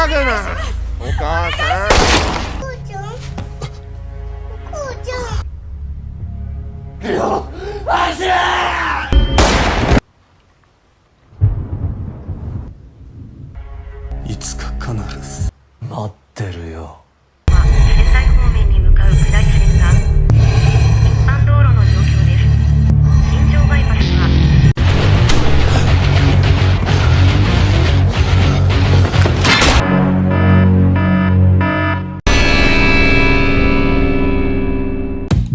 けな。お母さん。こうちゃん、こうちゃん。いつか必ず待ってるよ。仙台方面に向かう下り線が一般道路の状況です。新庄バイパスは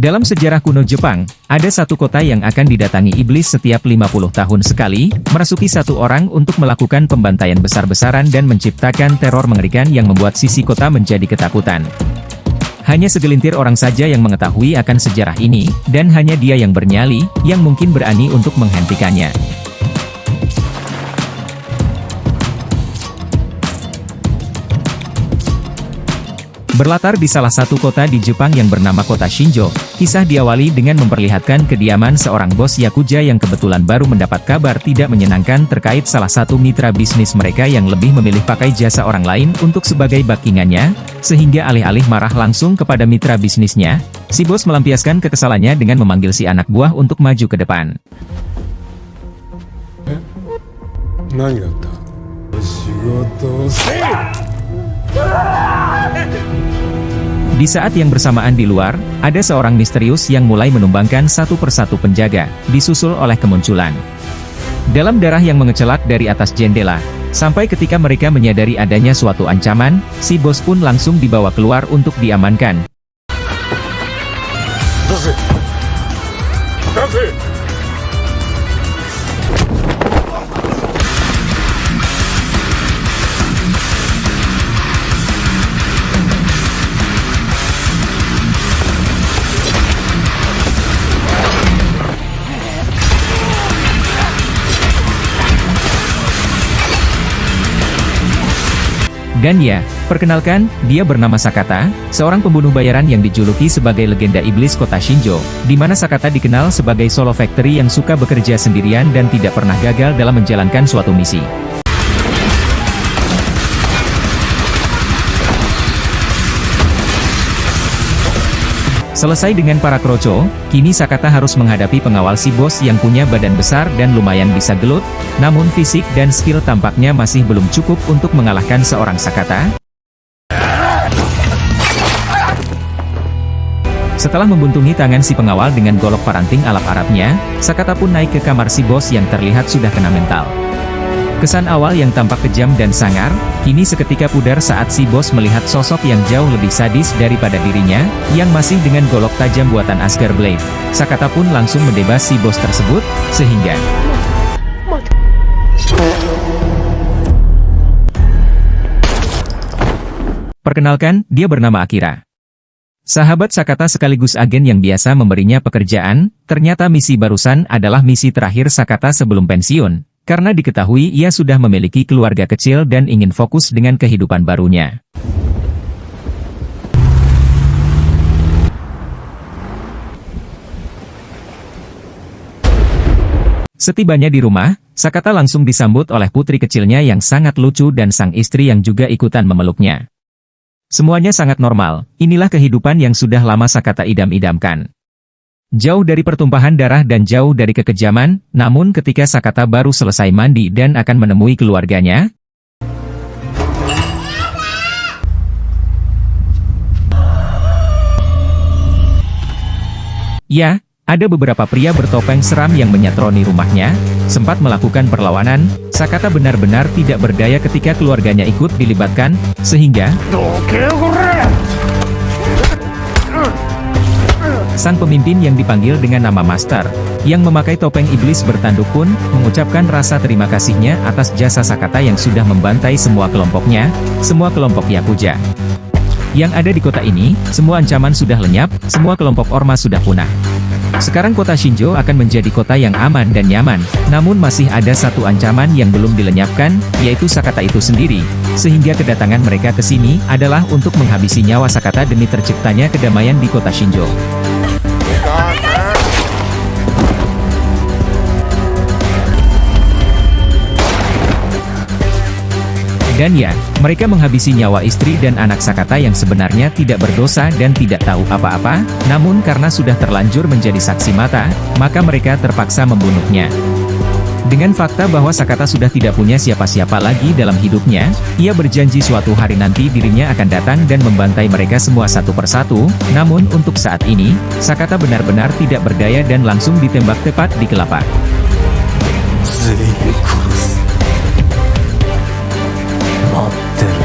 Dalam sejarah kuno Jepang, ada satu kota yang akan didatangi iblis setiap 50 tahun sekali, merasuki satu orang untuk melakukan pembantaian besar-besaran dan menciptakan teror mengerikan yang membuat sisi kota menjadi ketakutan. Hanya segelintir orang saja yang mengetahui akan sejarah ini, dan hanya dia yang bernyali, yang mungkin berani untuk menghentikannya. Berlatar di salah satu kota di Jepang yang bernama kota Shinjo, kisah diawali dengan memperlihatkan kediaman seorang bos Yakuza yang kebetulan baru mendapat kabar tidak menyenangkan terkait salah satu mitra bisnis mereka yang lebih memilih pakai jasa orang lain untuk sebagai backingannya, sehingga alih-alih marah langsung kepada mitra bisnisnya, si bos melampiaskan kekesalannya dengan memanggil si anak buah untuk maju ke depan. 何があった？仕事をせい！ Di saat yang bersamaan di luar, ada seorang misterius yang mulai menumbangkan satu persatu penjaga, disusul oleh kemunculan dalam darah yang mengecelak dari atas jendela. Sampai ketika mereka menyadari adanya suatu ancaman, si bos pun langsung dibawa keluar untuk diamankan. Dan ya, perkenalkan, dia bernama Sakata, seorang pembunuh bayaran yang dijuluki sebagai legenda iblis kota Shinjo, di mana Sakata dikenal sebagai solo factory yang suka bekerja sendirian dan tidak pernah gagal dalam menjalankan suatu misi. Selesai dengan para kroco, kini Sakata harus menghadapi pengawal si bos yang punya badan besar dan lumayan bisa gelut, namun fisik dan skill tampaknya masih belum cukup untuk mengalahkan seorang Sakata. Setelah membuntungi tangan si pengawal dengan golok paranting alap Arabnya, Sakata pun naik ke kamar si bos yang terlihat sudah kena mental. Kesan awal yang tampak kejam dan sangar, kini seketika pudar saat si bos melihat sosok yang jauh lebih sadis daripada dirinya, yang masih dengan golok tajam buatan Asgar Blade. Sakata pun langsung mendebas si bos tersebut, sehingga perkenalkan, dia bernama Akira. Sahabat Sakata sekaligus agen yang biasa memberinya pekerjaan, ternyata misi barusan adalah misi terakhir Sakata sebelum pensiun. Karena diketahui ia sudah memiliki keluarga kecil dan ingin fokus dengan kehidupan barunya. Setibanya di rumah, Sakata langsung disambut oleh putri kecilnya yang sangat lucu dan sang istri yang juga ikutan memeluknya. Semuanya sangat normal, inilah kehidupan yang sudah lama Sakata idam-idamkan. Jauh dari pertumpahan darah dan jauh dari kekejaman, namun ketika Sakata baru selesai mandi dan akan menemui keluarganya, ya, ada beberapa pria bertopeng seram yang menyatroni rumahnya, sempat melakukan perlawanan. Sakata benar-benar tidak berdaya ketika keluarganya ikut dilibatkan, sehingga sang pemimpin yang dipanggil dengan nama Master, yang memakai topeng iblis bertanduk pun, mengucapkan rasa terima kasihnya atas jasa Sakata yang sudah membantai semua kelompoknya, semua kelompok Yakuza yang ada di kota ini. Semua ancaman sudah lenyap, semua kelompok ormas sudah punah. Sekarang kota Shinjo akan menjadi kota yang aman dan nyaman, namun masih ada satu ancaman yang belum dilenyapkan, yaitu Sakata itu sendiri, sehingga kedatangan mereka ke sini adalah untuk menghabisi nyawa Sakata demi terciptanya kedamaian di kota Shinjo. Dan ya, mereka menghabisi nyawa istri dan anak Sakata yang sebenarnya tidak berdosa dan tidak tahu apa-apa, namun karena sudah terlanjur menjadi saksi mata, maka mereka terpaksa membunuhnya. Dengan fakta bahwa Sakata sudah tidak punya siapa-siapa lagi dalam hidupnya, ia berjanji suatu hari nanti dirinya akan datang dan membantai mereka semua satu persatu, namun untuk saat ini, Sakata benar-benar tidak berdaya dan langsung ditembak tepat di kelapa. 全員殺す。待ってるよ。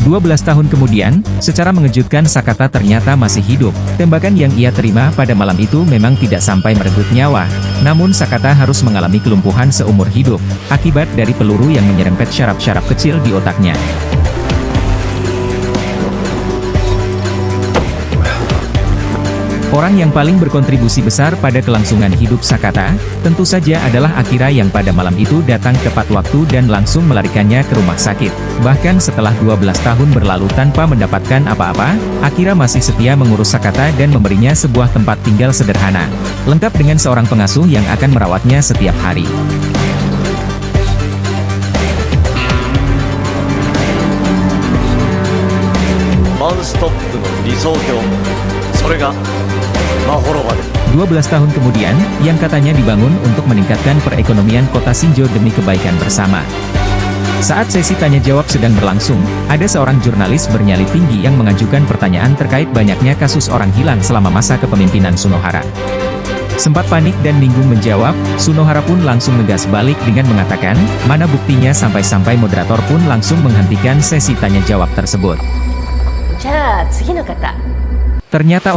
12 tahun kemudian, secara mengejutkan Sakata ternyata masih hidup. Tembakan yang ia terima pada malam itu memang tidak sampai merenggut nyawa. Namun Sakata harus mengalami kelumpuhan seumur hidup, akibat dari peluru yang menyerempet syaraf-syaraf kecil di otaknya. Orang yang paling berkontribusi besar pada kelangsungan hidup Sakata, tentu saja adalah Akira yang pada malam itu datang tepat waktu dan langsung melarikannya ke rumah sakit. Bahkan setelah 12 tahun berlalu tanpa mendapatkan apa-apa, Akira masih setia mengurus Sakata dan memberinya sebuah tempat tinggal sederhana, lengkap dengan seorang pengasuh yang akan merawatnya setiap hari. One-stop の理想郷。それが Mahoroba. 12 tahun kemudian, yang katanya dibangun untuk meningkatkan perekonomian kota Shinjo demi kebaikan bersama. Saat sesi tanya-jawab sedang berlangsung, ada seorang jurnalis bernyali tinggi yang mengajukan pertanyaan terkait banyaknya kasus orang hilang selama masa kepemimpinan Sunohara. Sempat panik dan bingung menjawab, Sunohara pun langsung ngegas balik dengan mengatakan, mana buktinya sampai-sampai moderator pun langsung menghentikan sesi tanya-jawab tersebut. Ternyata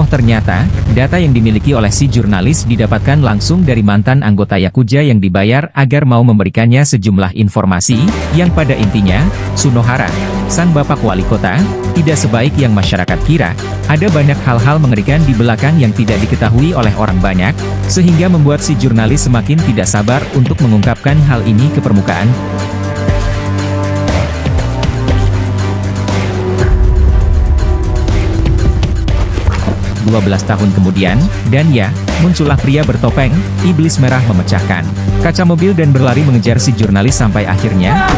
data yang dimiliki oleh si jurnalis didapatkan langsung dari mantan anggota Yakuza yang dibayar agar mau memberikannya sejumlah informasi, yang pada intinya, Sunohara, sang bapak wali kota, tidak sebaik yang masyarakat kira. Ada banyak hal-hal mengerikan di belakang yang tidak diketahui oleh orang banyak, sehingga membuat si jurnalis semakin tidak sabar untuk mengungkapkan hal ini ke permukaan. 12 tahun kemudian, dan ya, muncullah pria bertopeng, iblis merah memecahkan kaca mobil dan berlari mengejar si jurnalis sampai akhirnya...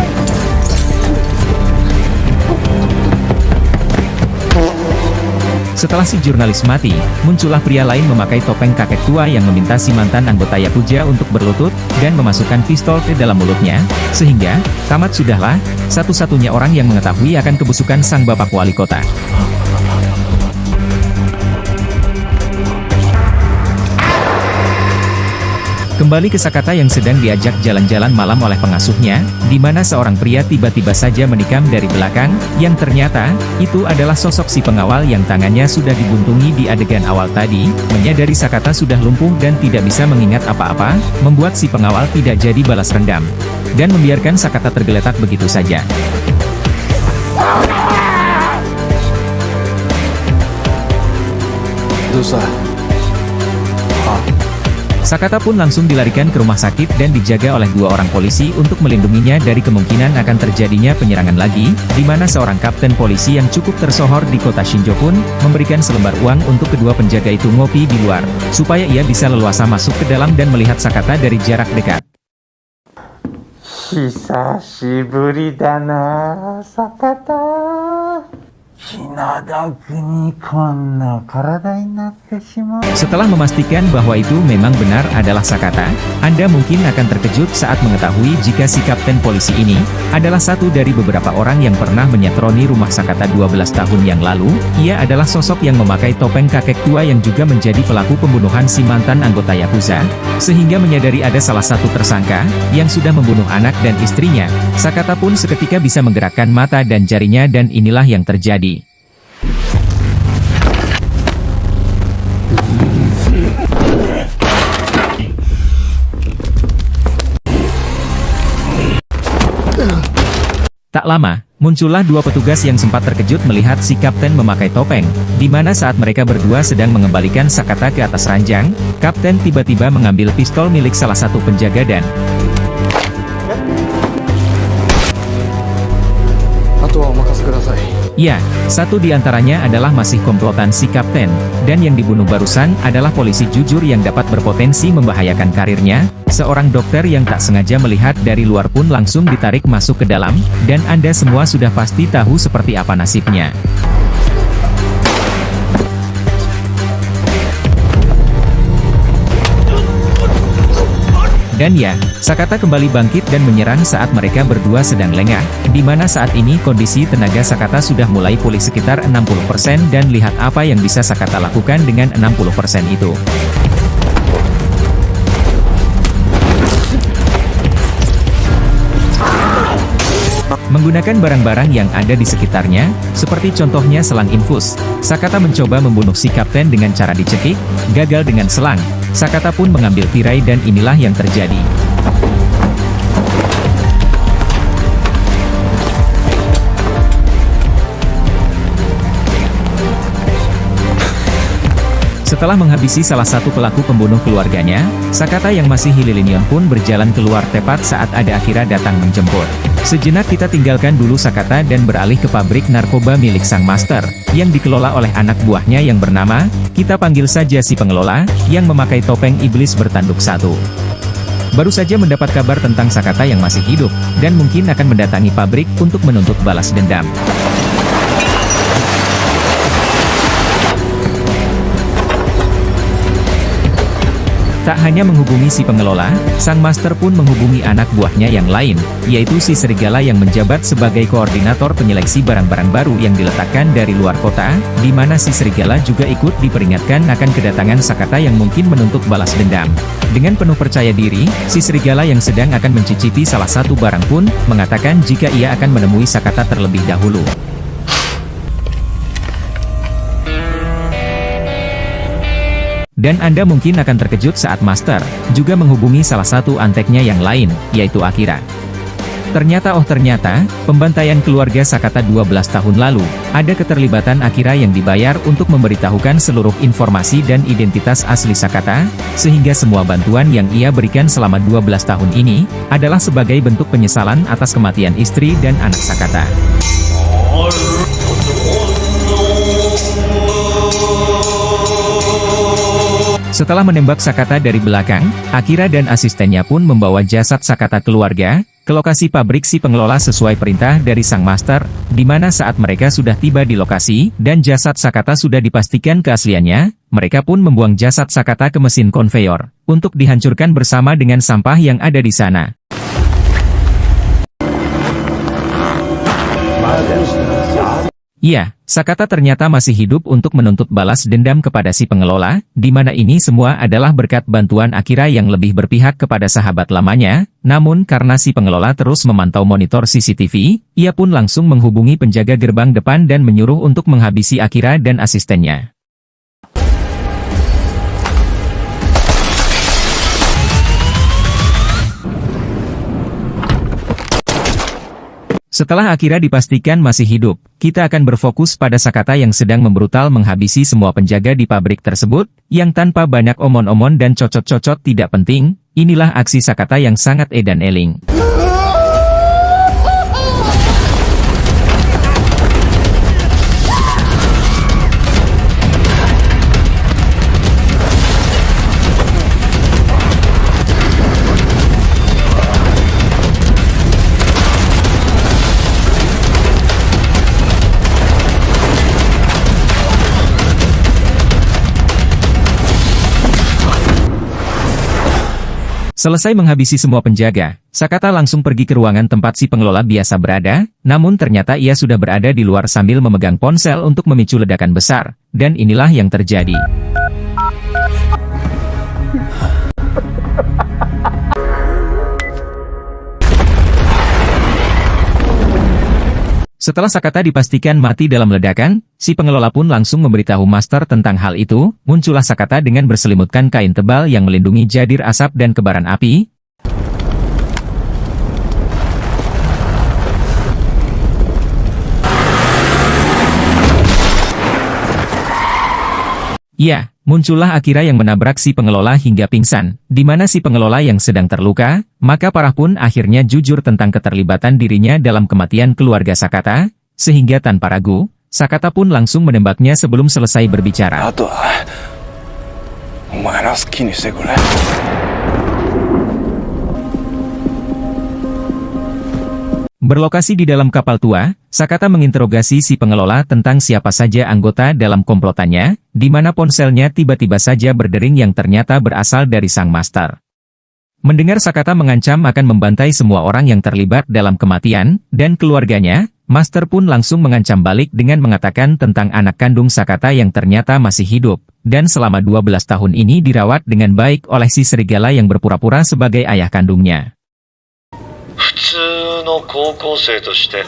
Setelah si jurnalis mati, muncullah pria lain memakai topeng kakek tua yang meminta si mantan anggota Yakuza untuk berlutut, dan memasukkan pistol ke dalam mulutnya, sehingga, tamat sudahlah, satu-satunya orang yang mengetahui akan kebusukan sang bapak wali kota. Kembali ke Sakata yang sedang diajak jalan-jalan malam oleh pengasuhnya, di mana seorang pria tiba-tiba saja menikam dari belakang, yang ternyata, itu adalah sosok si pengawal yang tangannya sudah dibuntungi di adegan awal tadi. Menyadari Sakata sudah lumpuh dan tidak bisa mengingat apa-apa, membuat si pengawal tidak jadi balas dendam, dan membiarkan Sakata tergeletak begitu saja. Sakata pun langsung dilarikan ke rumah sakit dan dijaga oleh 2 orang polisi untuk melindunginya dari kemungkinan akan terjadinya penyerangan lagi, di mana seorang kapten polisi yang cukup tersohor di kota Shinjo pun memberikan selembar uang untuk kedua penjaga itu ngopi di luar, supaya ia bisa leluasa masuk ke dalam dan melihat Sakata dari jarak dekat. 久しぶりだな、坂田。気の毒にこんな体になってしまう。 Setelah memastikan bahwa itu memang benar adalah Sakata, Anda mungkin akan terkejut saat mengetahui jika si kapten polisi ini adalah satu dari beberapa orang yang pernah menyatroni rumah Sakata 12 tahun yang lalu. Ia adalah sosok yang memakai topeng kakek tua yang juga menjadi pelaku pembunuhan si mantan anggota Yakuza, sehingga menyadari ada salah satu tersangka yang sudah membunuh anak dan istrinya. Sakata pun seketika bisa menggerakkan mata dan jarinya dan inilah yang terjadi. Tak lama, muncullah 2 petugas yang sempat terkejut melihat si kapten memakai topeng, di mana saat mereka berdua sedang mengembalikan Sakata ke atas ranjang, kapten tiba-tiba mengambil pistol milik salah satu penjaga dan... あとはお任 Ya, satu di antaranya adalah masih komplotan si Kapten, dan yang dibunuh barusan adalah polisi jujur yang dapat berpotensi membahayakan karirnya, seorang dokter yang tak sengaja melihat dari luar pun langsung ditarik masuk ke dalam, dan Anda semua sudah pasti tahu seperti apa nasibnya. Dan ya, Sakata kembali bangkit dan menyerang saat mereka berdua sedang lengah, di mana saat ini kondisi tenaga Sakata sudah mulai pulih sekitar 60% dan lihat apa yang bisa Sakata lakukan dengan 60% itu. Menggunakan barang-barang yang ada di sekitarnya, seperti contohnya selang infus, Sakata mencoba membunuh si Kapten dengan cara dicekik, gagal dengan selang. Sakata pun mengambil tirai dan inilah yang terjadi. Setelah menghabisi salah satu pelaku pembunuh keluarganya, Sakata yang masih Hililinion pun berjalan keluar tepat saat ada Akira datang menjemput. Sejenak kita tinggalkan dulu Sakata dan beralih ke pabrik narkoba milik sang master, yang dikelola oleh anak buahnya yang bernama, kita panggil saja si pengelola, yang memakai topeng iblis bertanduk satu. Baru saja mendapat kabar tentang Sakata yang masih hidup, dan mungkin akan mendatangi pabrik untuk menuntut balas dendam. Tak hanya menghubungi si pengelola, sang master pun menghubungi anak buahnya yang lain, yaitu si serigala yang menjabat sebagai koordinator penyeleksi barang-barang baru yang diletakkan dari luar kota, di mana si serigala juga ikut diperingatkan akan kedatangan Sakata yang mungkin menuntut balas dendam. Dengan penuh percaya diri, si serigala yang sedang akan mencicipi salah satu barang pun, mengatakan jika ia akan menemui Sakata terlebih dahulu. Dan Anda mungkin akan terkejut saat Master juga menghubungi salah satu anteknya yang lain, yaitu Akira. Ternyata pembantaian keluarga Sakata 12 tahun lalu, ada keterlibatan Akira yang dibayar untuk memberitahukan seluruh informasi dan identitas asli Sakata, sehingga semua bantuan yang ia berikan selama 12 tahun ini, adalah sebagai bentuk penyesalan atas kematian istri dan anak Sakata. Setelah menembak Sakata dari belakang, Akira dan asistennya pun membawa jasad Sakata keluarga ke lokasi pabrik si pengelola sesuai perintah dari sang master, di mana saat mereka sudah tiba di lokasi, dan jasad Sakata sudah dipastikan keasliannya, mereka pun membuang jasad Sakata ke mesin konveyor, untuk dihancurkan bersama dengan sampah yang ada di sana. Ya, Sakata ternyata masih hidup untuk menuntut balas dendam kepada si pengelola, di mana ini semua adalah berkat bantuan Akira yang lebih berpihak kepada sahabat lamanya, namun karena si pengelola terus memantau monitor CCTV, ia pun langsung menghubungi penjaga gerbang depan dan menyuruh untuk menghabisi Akira dan asistennya. Setelah Akira dipastikan masih hidup, kita akan berfokus pada Sakata yang sedang membrutal menghabisi semua penjaga di pabrik tersebut, yang tanpa banyak omon-omon dan cocot-cocot tidak penting. Inilah aksi Sakata yang sangat edan eling. Selesai menghabisi semua penjaga, Sakata langsung pergi ke ruangan tempat si pengelola biasa berada, namun ternyata ia sudah berada di luar sambil memegang ponsel untuk memicu ledakan besar, dan inilah yang terjadi. Setelah Sakata dipastikan mati dalam ledakan, si pengelola pun langsung memberitahu Master tentang hal itu. Muncullah Sakata dengan berselimutkan kain tebal yang melindungi jadir asap dan kebaran api. Ya, muncullah Akira yang menabrak si pengelola hingga pingsan, di mana si pengelola yang sedang terluka, maka parah pun akhirnya jujur tentang keterlibatan dirinya dalam kematian keluarga Sakata. sehingga tanpa ragu, Sakata pun langsung menembaknya sebelum selesai berbicara. あとはお前の好きにしてくれ。 Berlokasi di dalam kapal tua, Sakata menginterogasi si pengelola tentang siapa saja anggota dalam komplotannya, di mana ponselnya tiba-tiba saja berdering yang ternyata berasal dari sang master. Mendengar Sakata mengancam akan membantai semua orang yang terlibat dalam kematian, dan keluarganya, Master pun langsung mengancam balik dengan mengatakan tentang anak kandung Sakata yang ternyata masih hidup, dan selama 12 tahun ini dirawat dengan baik oleh si serigala yang berpura-pura sebagai ayah kandungnya. 普通の高校生として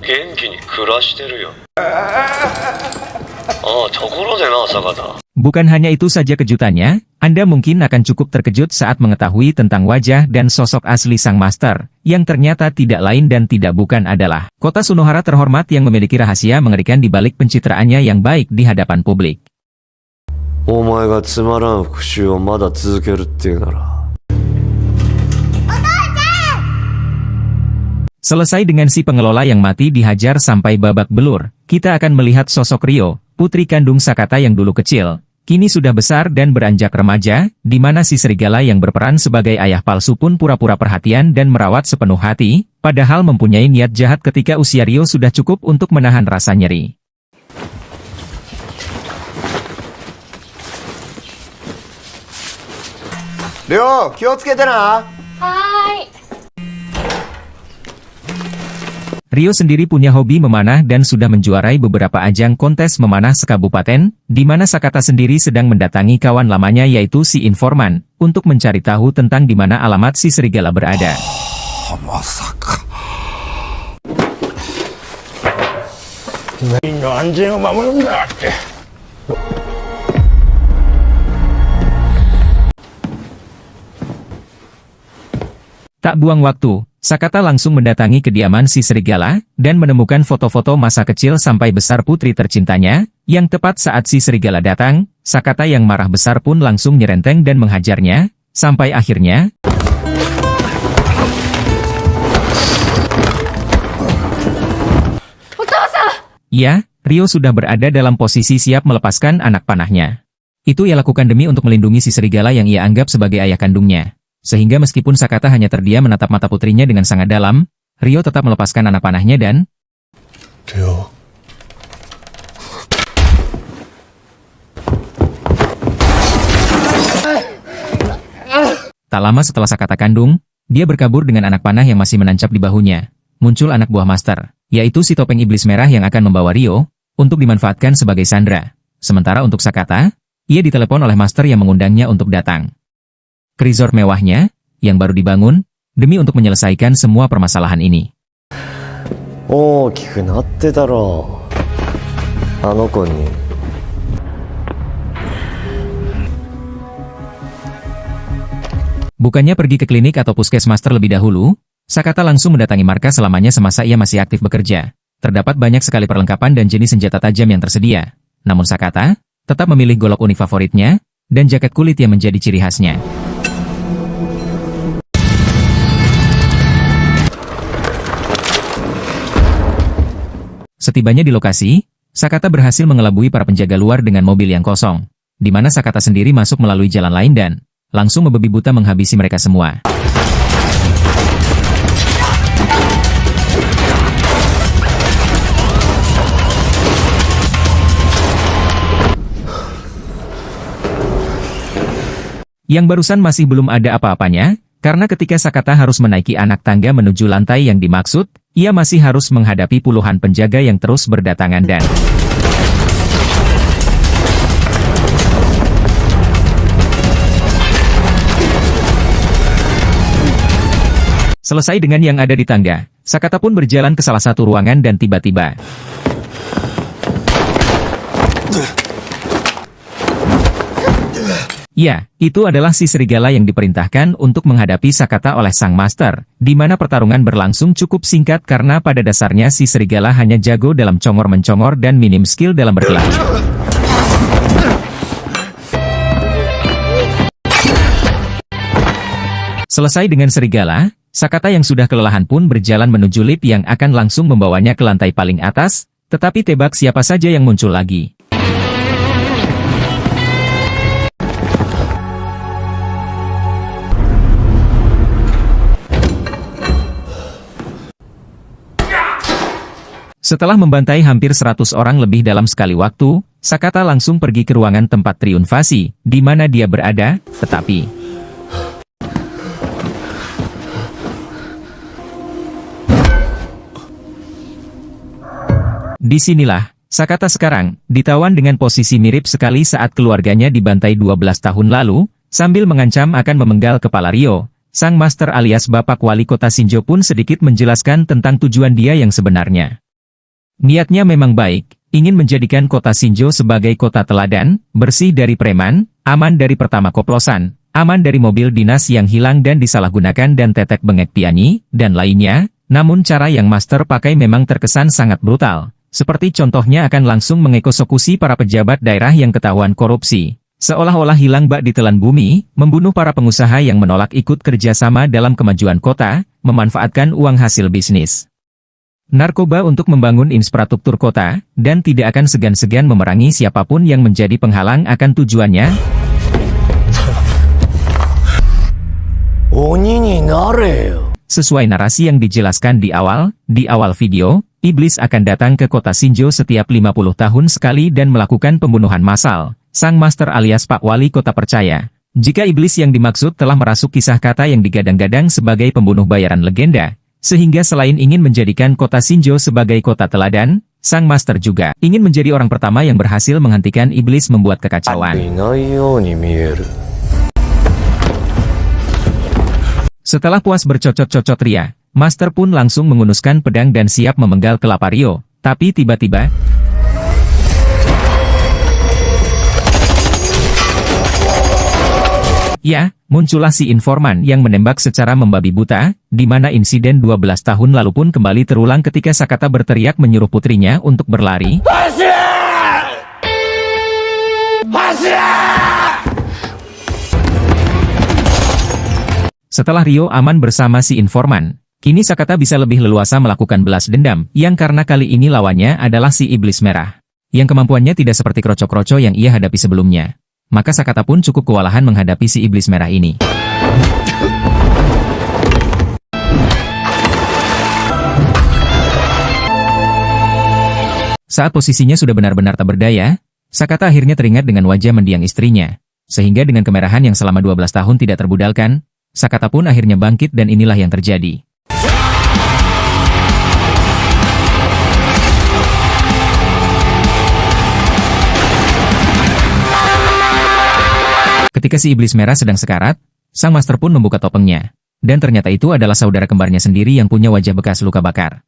元気に暮らしてるよ。ところでな、坂田。 Bukan hanya itu saja kejutannya, Anda mungkin akan cukup terkejut saat mengetahui tentang wajah dan sosok asli sang master, yang ternyata tidak lain dan tidak bukan adalah Kota Sunohara terhormat yang memiliki rahasia mengerikan di balik pencitraannya yang baik di hadapan publik. お前がつまらん復讐をまだ続けるっていうなら。 Selesai dengan si pengelola yang mati dihajar sampai babak belur, kita akan melihat sosok Ryo, putri kandung Sakata yang dulu kecil, kini sudah besar dan beranjak remaja, di mana si serigala yang berperan sebagai ayah palsu pun pura-pura perhatian dan merawat sepenuh hati, padahal mempunyai niat jahat ketika usia Ryo sudah cukup untuk menahan rasa nyeri. Ryo, 気をつけてな。 Ryo sendiri punya hobi memanah dan sudah menjuarai beberapa ajang kontes memanah sekabupaten, di mana Sakata sendiri sedang mendatangi kawan lamanya yaitu si informan, untuk mencari tahu tentang di mana alamat si serigala berada. Tak buang waktu, Sakata langsung mendatangi kediaman si serigala, dan menemukan foto-foto masa kecil sampai besar putri tercintanya, yang tepat saat si serigala datang, Sakata yang marah besar pun langsung nyerenteng dan menghajarnya, sampai akhirnya... Ya, Ryo sudah berada dalam posisi siap melepaskan anak panahnya. Itu ia lakukan demi untuk melindungi si serigala yang ia anggap sebagai ayah kandungnya. Sehingga meskipun Sakata hanya terdiam menatap mata putrinya dengan sangat dalam, Ryo tetap melepaskan anak panahnya dan... Ryo. Tak lama setelah Sakata kandung, dia berkabur dengan anak panah yang masih menancap di bahunya. Muncul anak buah master, yaitu si topeng iblis merah yang akan membawa Ryo, untuk dimanfaatkan sebagai sandera. Sementara untuk Sakata, ia ditelepon oleh master yang mengundangnya untuk datang ke resort mewahnya, yang baru dibangun, demi untuk menyelesaikan semua permasalahan ini. 大きくなってたろう。あの子に。 Bukannya pergi ke klinik atau puskesmas terlebih dahulu, Sakata langsung mendatangi markas selamanya semasa ia masih aktif bekerja. Terdapat banyak sekali perlengkapan dan jenis senjata tajam yang tersedia. Namun Sakata tetap memilih golok unik favoritnya, dan jaket kulit yang menjadi ciri khasnya. Setibanya di lokasi, Sakata berhasil mengelabui para penjaga luar dengan mobil yang kosong, di mana Sakata sendiri masuk melalui jalan lain dan langsung membabi buta menghabisi mereka semua. Yang barusan masih belum ada apa-apanya, karena ketika Sakata harus menaiki anak tangga menuju lantai yang dimaksud, ia masih harus menghadapi puluhan penjaga yang terus berdatangan dan... Selesai dengan yang ada di tangga, Sakata pun berjalan ke salah satu ruangan dan tiba-tiba... Ya, itu adalah si serigala yang diperintahkan untuk menghadapi Sakata oleh sang master, di mana pertarungan berlangsung cukup singkat karena pada dasarnya si serigala hanya jago dalam congor-mencongor dan minim skill dalam berkelahi. Selesai dengan serigala, Sakata yang sudah kelelahan pun berjalan menuju lift yang akan langsung membawanya ke lantai paling atas, tetapi tebak siapa saja yang muncul lagi. Setelah membantai hampir 100 orang lebih dalam sekali waktu, Sakata langsung pergi ke ruangan tempat triumfasi, di mana dia berada, tetapi disinilah, Sakata sekarang, ditawan dengan posisi mirip sekali saat keluarganya dibantai 12 tahun lalu, sambil mengancam akan memenggal kepala Ryo. Sang master alias Bapak Wali Kota Shinjo pun sedikit menjelaskan tentang tujuan dia yang sebenarnya. Niatnya memang baik, ingin menjadikan kota Shinjo sebagai kota teladan, bersih dari preman, aman dari pertama koplosan, aman dari mobil dinas yang hilang dan disalahgunakan dan tetek bengek piani, dan lainnya, namun cara yang master pakai memang terkesan sangat brutal. Seperti contohnya akan langsung mengeksekusi para pejabat daerah yang ketahuan korupsi. Seolah-olah hilang bak ditelan bumi, membunuh para pengusaha yang menolak ikut kerjasama dalam kemajuan kota, memanfaatkan uang hasil bisnis narkoba untuk membangun infrastruktur kota, dan tidak akan segan-segan memerangi siapapun yang menjadi penghalang akan tujuannya. Sesuai narasi yang dijelaskan di awal video, iblis akan datang ke kota Shinjo setiap 50 tahun sekali dan melakukan pembunuhan massal. Sang master alias Pak Wali Kota percaya, jika iblis yang dimaksud telah merasuk kisah kata yang digadang-gadang sebagai pembunuh bayaran legenda, sehingga selain ingin menjadikan kota Shinjo sebagai kota teladan, sang master juga ingin menjadi orang pertama yang berhasil menghentikan iblis membuat kekacauan. Setelah puas bercocot-cocot ria, master pun langsung mengunuskan pedang dan siap memenggal kelapa Ryo. Tapi tiba-tiba, ya, muncullah si informan yang menembak secara membabi buta, di mana insiden 12 tahun lalu pun kembali terulang ketika Sakata berteriak menyuruh putrinya untuk berlari. Setelah Ryo aman bersama si informan, kini Sakata bisa lebih leluasa melakukan balas dendam, yang karena kali ini lawannya adalah si iblis merah, yang kemampuannya tidak seperti kroco-kroco yang ia hadapi sebelumnya. Maka Sakata pun cukup kewalahan menghadapi si iblis merah ini. Saat posisinya sudah benar-benar tak berdaya, Sakata akhirnya teringat dengan wajah mendiang istrinya. Sehingga dengan kemerahan yang selama 12 tahun tidak terbudalkan, Sakata pun akhirnya bangkit dan inilah yang terjadi. Ketika si iblis merah sedang sekarat, sang master pun membuka topengnya. Dan ternyata itu adalah saudara kembarnya sendiri yang punya wajah bekas luka bakar.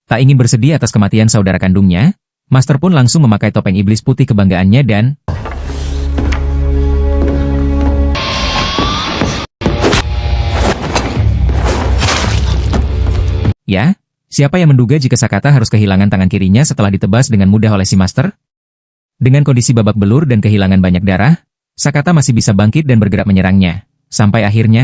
Tak ingin bersedih atas kematian saudara kandungnya, master pun langsung memakai topeng iblis putih kebanggaannya dan ya, siapa yang menduga jika Sakata harus kehilangan tangan kirinya setelah ditebas dengan mudah oleh si master? Dengan kondisi babak belur dan kehilangan banyak darah, Sakata masih bisa bangkit dan bergerak menyerangnya. Sampai akhirnya,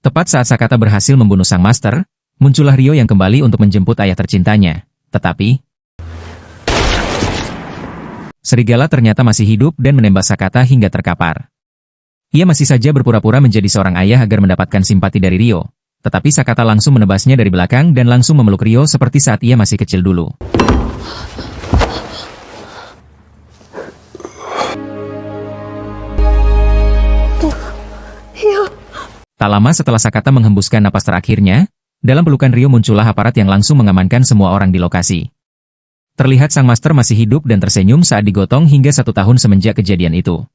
tepat saat Sakata berhasil membunuh sang master, muncullah Ryo yang kembali untuk menjemput ayah tercintanya. Tetapi, serigala ternyata masih hidup dan menembak Sakata hingga terkapar. Ia masih saja berpura-pura menjadi seorang ayah agar mendapatkan simpati dari Ryo. Tetapi Sakata langsung menebasnya dari belakang dan langsung memeluk Ryo seperti saat ia masih kecil dulu. Tak lama setelah Sakata menghembuskan napas terakhirnya, dalam pelukan Ryo muncullah aparat yang langsung mengamankan semua orang di lokasi. Terlihat sang master masih hidup dan tersenyum saat digotong hingga 1 tahun semenjak kejadian itu.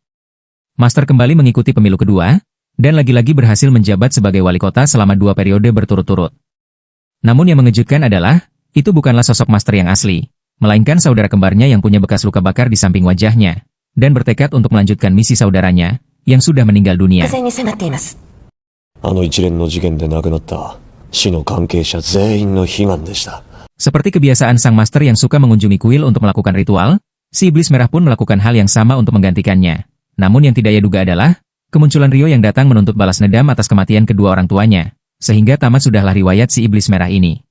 Master kembali mengikuti pemilu kedua, dan lagi-lagi berhasil menjabat sebagai wali kota selama 2 periode berturut-turut. Namun yang mengejutkan adalah, itu bukanlah sosok master yang asli, melainkan saudara kembarnya yang punya bekas luka bakar di samping wajahnya. dan bertekad untuk melanjutkan misi saudaranya, yang sudah meninggal dunia. に迫っています。あの一連の事件で亡くなった死の関係者全員の悲願でした。 Seperti kebiasaan sang master yang suka mengunjungi kuil untuk melakukan ritual, si iblis merah pun melakukan hal yang sama untuk menggantikannya. Namun yang tidak ia duga adalah, kemunculan Ryo yang datang menuntut balas dendam atas kematian kedua orang tuanya, sehingga tamat sudahlah riwayat si iblis merah ini.